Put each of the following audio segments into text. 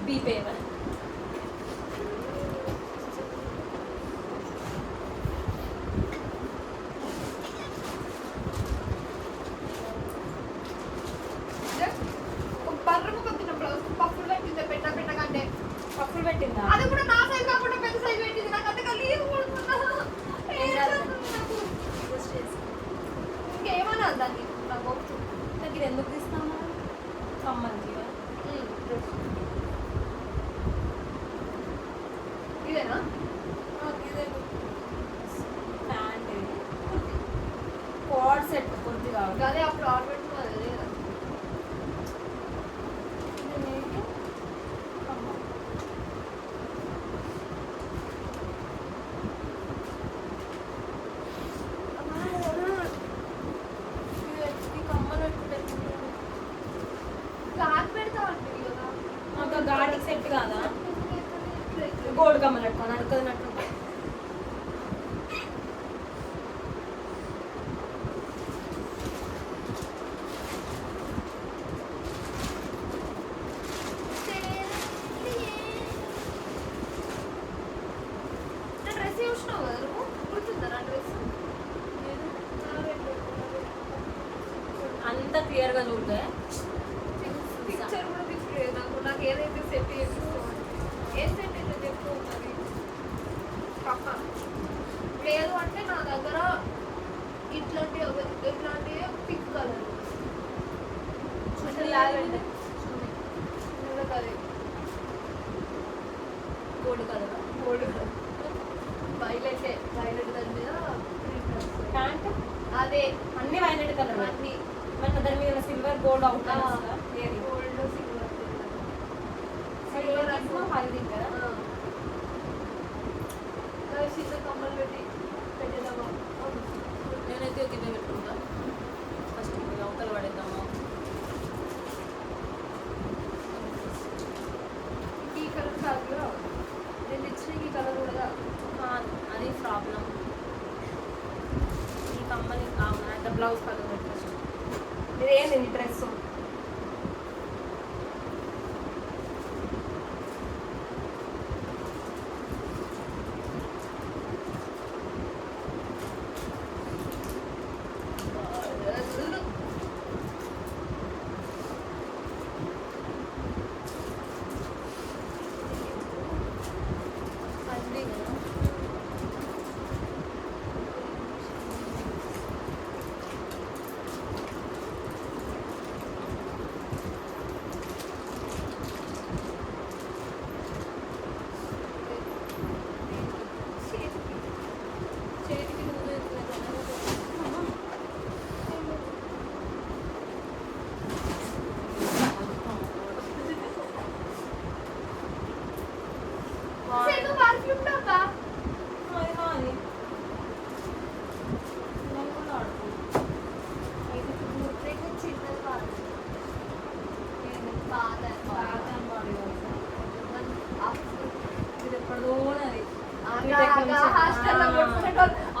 బీపేమని పప్పులు పెట్టిందా? అది కూడా నా సైజ్ కాకుండా పెద్ద సైజ్ పెట్టింది. నాకు అంతగా లీవ్ ఇంకేమన్నా దాన్ని నాకు ఇది ఎందుకు తీస్తాను సంబంధించిగా ఇదేనా ప్యాంట్ కోడ్ సెట్ కుర్తి కావాలి. అదే అప్పుడు ఆర్డర్ పెట్టుకున్నది లేదా గాడికి సెట్ కాదా? గోల్డ్ కమ్మలు పెట్టుకోని అడుగుతున్నట్టు డ్రెస్ చూసినావు కదా నువ్వు గుర్తుందా నా డ్రెస్ అంత క్లియర్గా చూడలే. పిక్చర్ కూడా పిక్చర్ నాకు ఏదైతే సెట్ చేపిస్తావు ఏ సెట్ అయితే చెప్తూ ఉన్నది పక్క లేదు అంటే నా దగ్గర ఇట్లాంటి పింక్ కలర్ లావెండర్ అదే గోల్డ్ కలర్ వైలెట్ దాని మీద ప్యాంట్ అదే అన్ని వైలెట్ కలర్. అన్ని మన దాని మీద సిల్వర్ గోల్డ్ అవుట్ ఏది గోల్డ్ సిల్వర్ హల్దీ కదా. చిన్న కమ్మలు పెట్టేద్దామా నేనైతే ఒక ఇదే పెట్టుకుంటా. ఫస్ట్ అవతల పడేద్దామా. ఈ కలర్ కాదు నేను ఇచ్చిన ఈ కలర్ కూడా అది ప్రాబ్లం. ఈ కమ్మని అంటే బ్లౌజ్ కలర్ పెట్టచ్చు. ఇదేంటి నీ డ్రెస్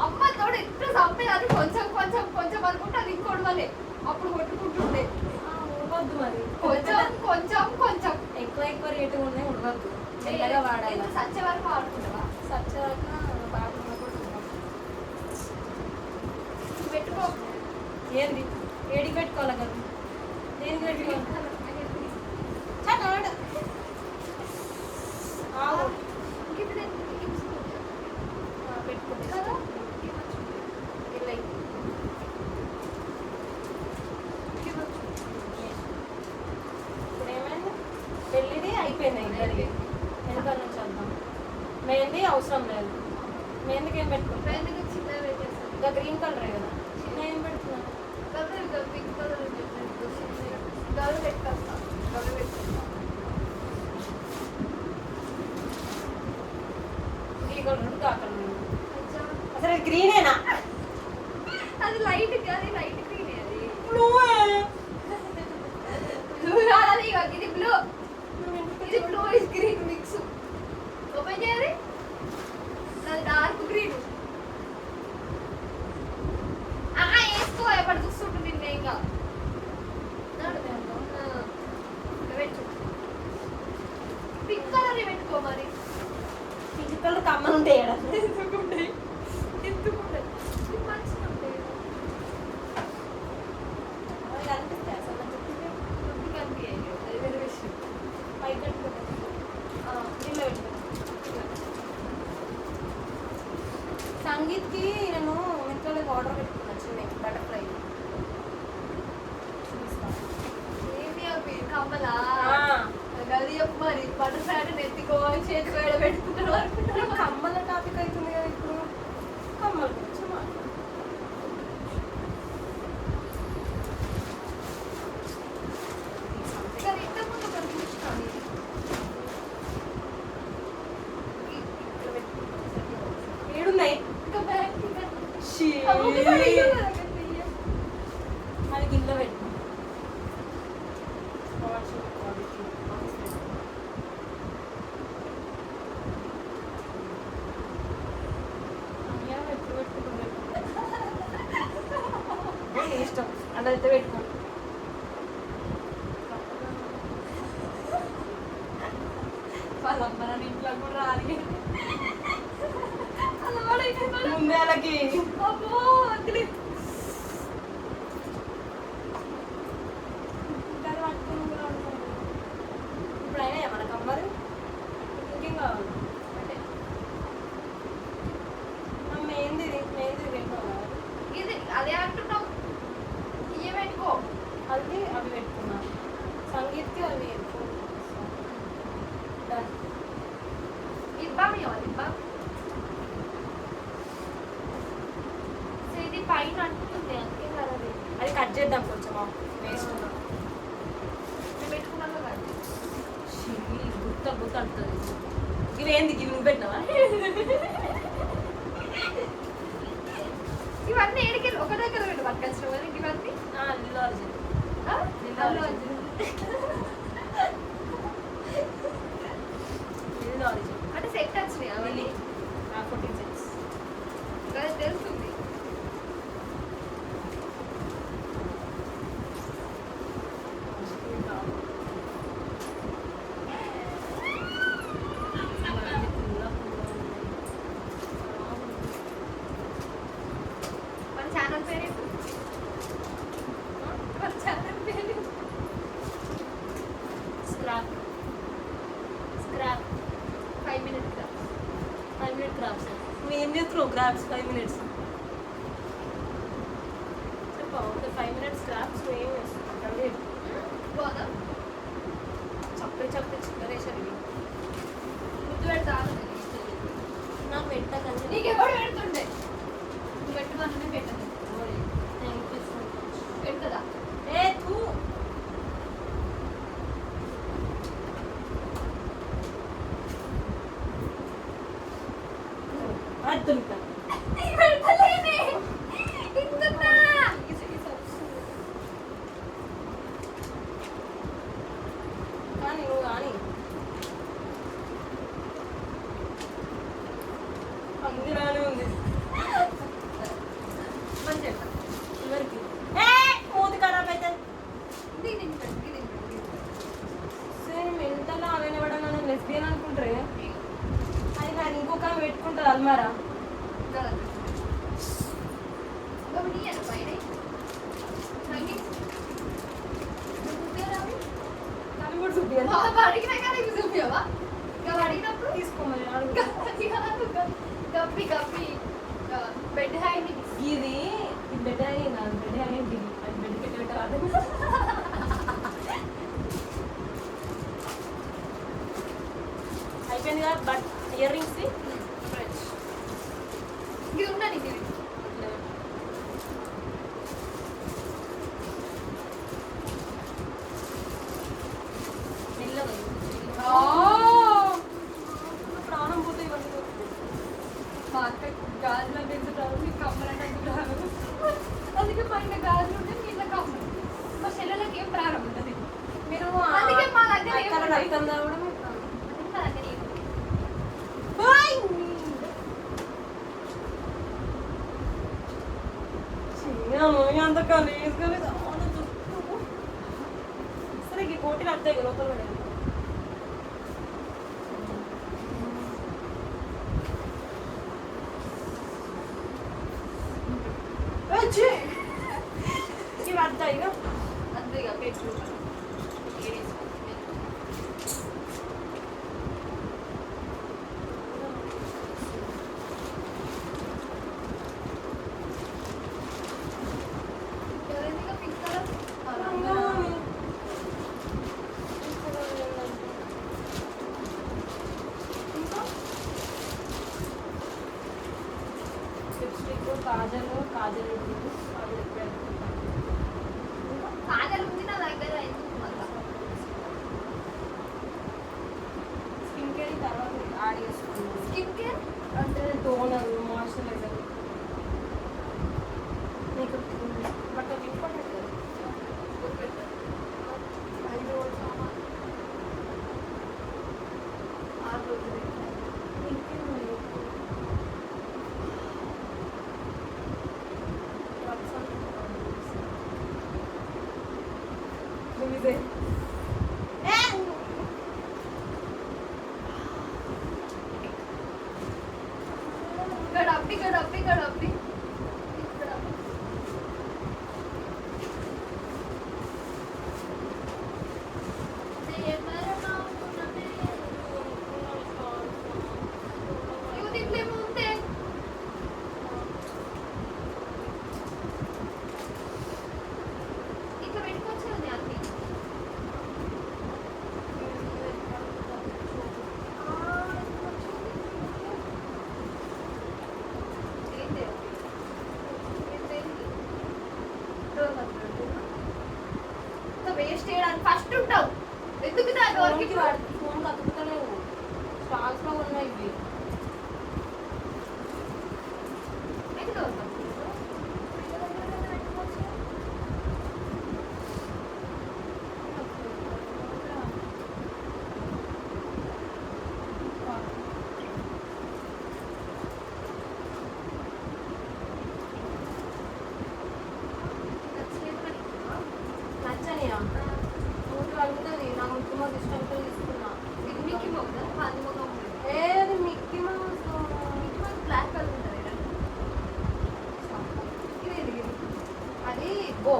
అమ్మతోడు ఎట్లా చంపేది అది కొంచెం కొంచెం కొంచెం అనుకుంటే అది ఇంకోటి వల్లే అప్పుడు కొట్టుకుంటుండే ఉడవద్దు. మరి కొంచెం కొంచెం కొంచెం ఎక్కువ రేటు ఉన్నాయి. ఉడవద్దు, మెల్లగా వాడాలి. సచ్చే వరకు వాడుకుంటావా? సచ్చే వరకు బాగా పెట్టుకో. ఏంది ఏడికి పెట్టుకోవాలి కదా? దేనికి పెట్టుకోవాలి? పెట్టుకుంటే కదా ఇప్పుడు ఏమైంది? పెళ్ళిది అయిపోయింది. ఇద్దరికి వెనక నుంచి వద్దాం. మెహందీ అవసరం లేదు. మెహందీకి ఏం పెట్టుకుంటాం? చిన్నగా పెట్టేస్తాను. ఇంకా గ్రీన్ కలరే కదా. చిన్న ఏం పెడుతున్నాను? పింక్ కలర్ గలు పెట్టుకొస్తా. గలు పెట్టుకొస్తా. ఈ కలర్ కాకలు అసలు గ్రీనేనా? అది లైట్ అది లైట్ గ్రీన్ అది బ్లూ కాదు. ఇది బ్లూ. ఇది blue is green mix. Open చేయాలి. అది డార్క్ గ్రీన్. వేసుకో ఎప్పుడు చూస్తుంటుంది నిన్న ఇంకా పెట్టు. మరి పింక్ కలర్ కమ్మలు ఉంటాయి కదా. ఎందుకుంటాయి ఎందుకుంటాయి ఇది మంచిగా ఉంటాయి అవి కనిపిస్తాయి అసలు నా చుట్టూ కొద్దిగా అనిపించాయి అది వేరే విషయం పైకి కట్టుకుంటాను నీళ్ళు పెట్టుకుంటాను. సంగీత్కి నేను మింట్రోలో ఆర్డర్ పెట్టుకున్నాను చిన్న బటర్ఫ్లై. ఏమి అవి కమ్మలా అది చెప్పు మరి బటర్ఫ్లై అంటే నెత్తికోవాలి చేతి వేడ పెట్టుకుంటారు అనుకుంటారు కమ్మల టాపిక్ అవుతుంది కదా ఇప్పుడు. కమ్మల గురించి మాట్లాడు. కానీ ఇంతకుముందు ఒకటి చూసినాను ఇక్కడ పెట్టుకుంటాను ఏడున్నాయి ఇంకా బ్యాగ్ షీ. అది గిన్నె పెట్టు. ఇష్టం అదైతే పెట్టుకో. వాళ్ళ అమ్మ నాన్న ఇంట్లో కూడా రాలి అలా వాడైతే ముందే వాళ్ళకి అబ్బో అక్కడ ఇప్పుడు అయినా మన కమ్మరు ఇంకేం కావాలి అంటే మెయింది పెట్టుకోవాలి. ఇది అదే అంటున్నావు ఇయ్య పెట్టుకో అది అవి పెట్టుకున్నా. సంగీత్కి అవి డన్. ఇబ్బాం ఇవ్వాలి ఇబ్బాం సో ఇది పైన అంటుతుంది అందుకే కదా అది అది కట్ చేద్దాం కొంచెం వేస్ట్. నేను పెట్టుకున్నాను కదా గుర్త అంటుంది. ఇవి ఏంది ఇవి నువ్వు పెట్టినావా? ఇవన్నీ ఏడికి ఒక దగ్గర పెట్టు పట్టుకొచ్చిన కదా ఇవన్నీ అల్లు అర్జున్. అల్లు అర్జున్. అల్లు అర్జున్ అంటే సెట్ వచ్చినాయి అవన్నీ 14 సెట్స్. కదా తెలుస్తుంది మన ఛానల్ పేరు ఏంటి? మన ఛానల్ పేరు స్క్రాప్ 5 minutes దా 5 minute క్రాప్స్. నువ్వు ఏం చేస్తున్నావు క్రాప్స్ 5 minutes? చెప్పా ఒక 5 minutes క్రాప్స్ నువ్వు ఏం చేస్తున్నావు? బాగుందా చప్పే చిక్కరేసారు ఇవి. ముద్దు పెడతా నాకు పెట్టకండి. నీకెవడు పెడుతుండే నువ్వు పెట్టుమని పెట్టదు థ్యాంక్ యూ సో మచ్. పెడతదా ఏ తూ అద్దుంటా. పెడతలేనే ఇంతున్నా కానీ నువ్వు కానీ అందులోనే ఉంది మంచిగా ఎవరికి మూతి ఖరాబ్ అయితే సేమ్ మెంటల్ అవైనా కూడా మనం లెస్బియన్ అనుకుంటారే. అది నాకు ఇంకొక పెట్టుకుంటుంది అల్మారా. అవి కూడా చూపించాలి. అడిగినప్పుడు తీసుకోమని అడుగు. గప్పి గప్పి బెడ్ హ్యాంగింగ్ ఇది బెడ్ హ్యాంగింగ్ కాదు, బెడ్ హ్యాంగింగ్ ఇది. అది బెడ్ పెట్టి కాదు. అయిపోయింది కదా. బట్ ఇయర్ రింగ్స్ ఇది ఉండని ఇది ప్రాణం పోతే ఇవన్నీ మా అక్క గాజులు అంటే ఎందుకు రాదు నీకు కమ్మలంటే ఎందుకు రాదు అందుకే మా ఇంట్లో గాజులు ఉంటే మీ ఇంట్లో కమ్మలు మా చెల్లెలకి ఏం ప్రారంభం ఉంటుంది మీరు అందుకే మా దగ్గర ఏం అక్కడ ఉండదు. రక్తం తాగడం అందుకే మా దగ్గర ఏం ఉండదు. అంత గలీజ్గా సరే ఈ కోటి అర్థం లోపల పడేది. కాజల్ కాజల్ ఉంటుంది. అది పెట్టుకుంటాను. కాజల్ ఉంది నా దగ్గర, ఎందుకు మళ్ళా స్కిన్ కేర్ తర్వాత యాడ్ చేసుకున్నాను. స్కిన్ కేర్ అంటే టోనర్ మాయిశ్చరైజర్ నీకు బట్ అది ఇంపార్టెంట్ కదా. 5 రోజులు సామాన్ 6 రోజులు ఇంకేముంది? నువ్వు ఇదే గడపి గడపి గడపి ఇట్లా పెట్టుకోవచ్చు కదా అన్ని. వేస్ట్ చేయడానికి ఫస్ట్ ఉంటావు, ఎందుకు దాని వరకు ఫోన్ కతుకుతలేవు. స్టాక్స్ లో ఉన్నాయి ఇవి. నచ్చనియా నూటి అడుగుతుంది. నాకు మిక్కీ మౌస్ ఇష్టంతో తీసుకున్నా. ఇది మిక్కీ మౌస్ అది మొత్తం ఏది Mickey Mouse Mickey Mouse black colour ఉంటుంది కదా. ఇది అది గో.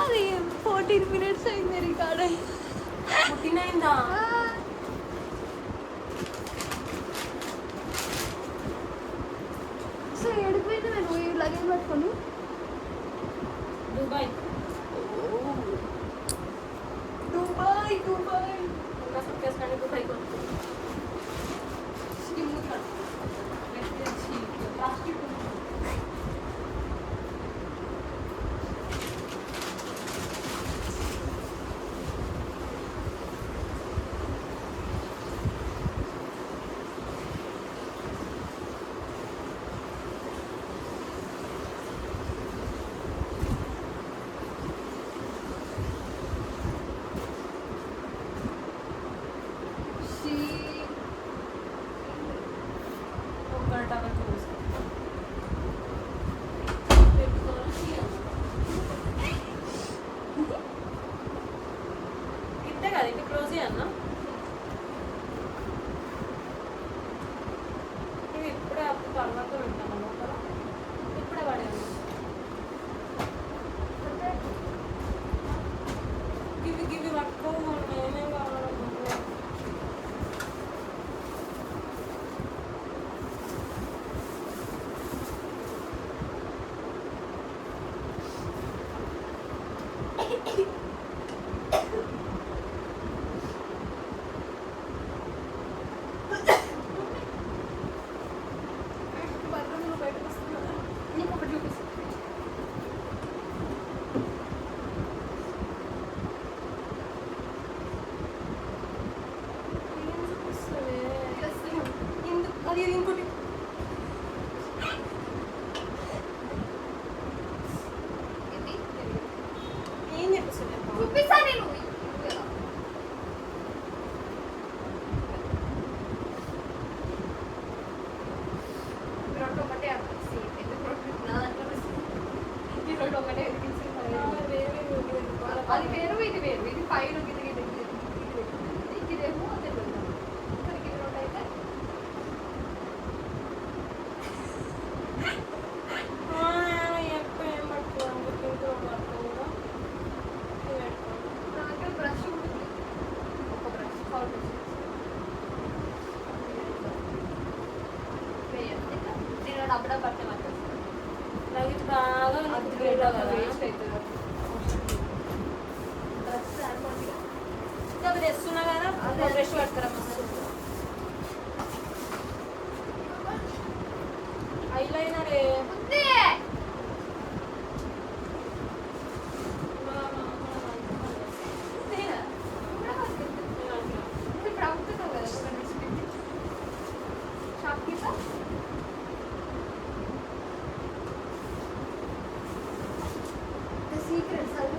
అది 14 minutes అయింది రికార్డ్ అయ్యి. పుట్టినైందా? సో ఏడిపోయింది నేను ఈ లగేజ్ పట్టుకొని. దుబాయ్. దుబాయ్ దుబాయ్ ఇంకా సూట్కేస్ కానీ దుబాయ్ కొనుక్కో. ప్లాస్టిక్ షీ ఒకటే ఎదిగించింది వేరే అది వేరు ఇది వేరు ఇది పైన గిది గిది ఇదేమో తెలియదు ఇక్కడికి ఇది నోట్ అయితే ఏం పట్టుకోవాలి పింక్ పట్టుకోవడం నా దగ్గర బ్రష్ ఉంటుంది ఒక బ్రష్ ఫౌండేషన్ వేయండి నేను డబ్బుడా పట్టే మాట్లాడుతాను లైట్ బాగా అది వేస్ట్ అవుతుంది బ్రష్ అనుకోండి ఇంకా అది తెస్తున్నా కదా అదే. బ్రష్ పట్టుకురా ఐలైనర్ ఉంది ఇప్పుడు అవుతున్నావు కదా ఒక డ్రెస్ పెట్టి షాప్ కింద సీక్రెట్స్ అవి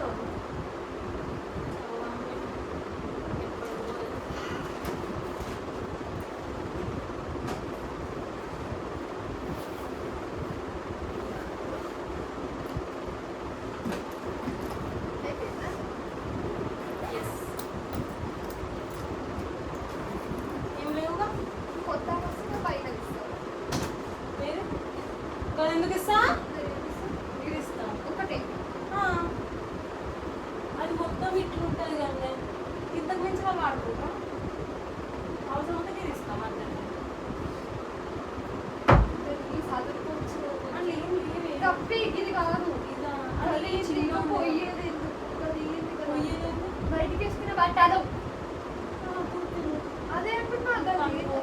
ఏం లేవుగా కొత్త వస్తే బయట ఇస్తారు లేదు కదా ఎందుకు ఇస్తా ఇది ఇస్తా ఒకటే ఆ. అది మొత్తం ఇట్లు ఉంటుంది కానీ ఇంతకు మించి వాళ్ళు వాడుకుంటాం అవసరం ఉంటే నేను ఇస్తాం అంతే ఈ చదువుకోవచ్చు అట్లా ఏం లేవే తప్పి ఇది కాదు ఇదా అది చిన్న పోయేది ఎందుకు? అది ఏంది కదా? పోయేది బయటికి వేసుకునే బట్టలు ఆ, కుర్తీలు. అదే అనుకుంటున్నా కనుక్కో.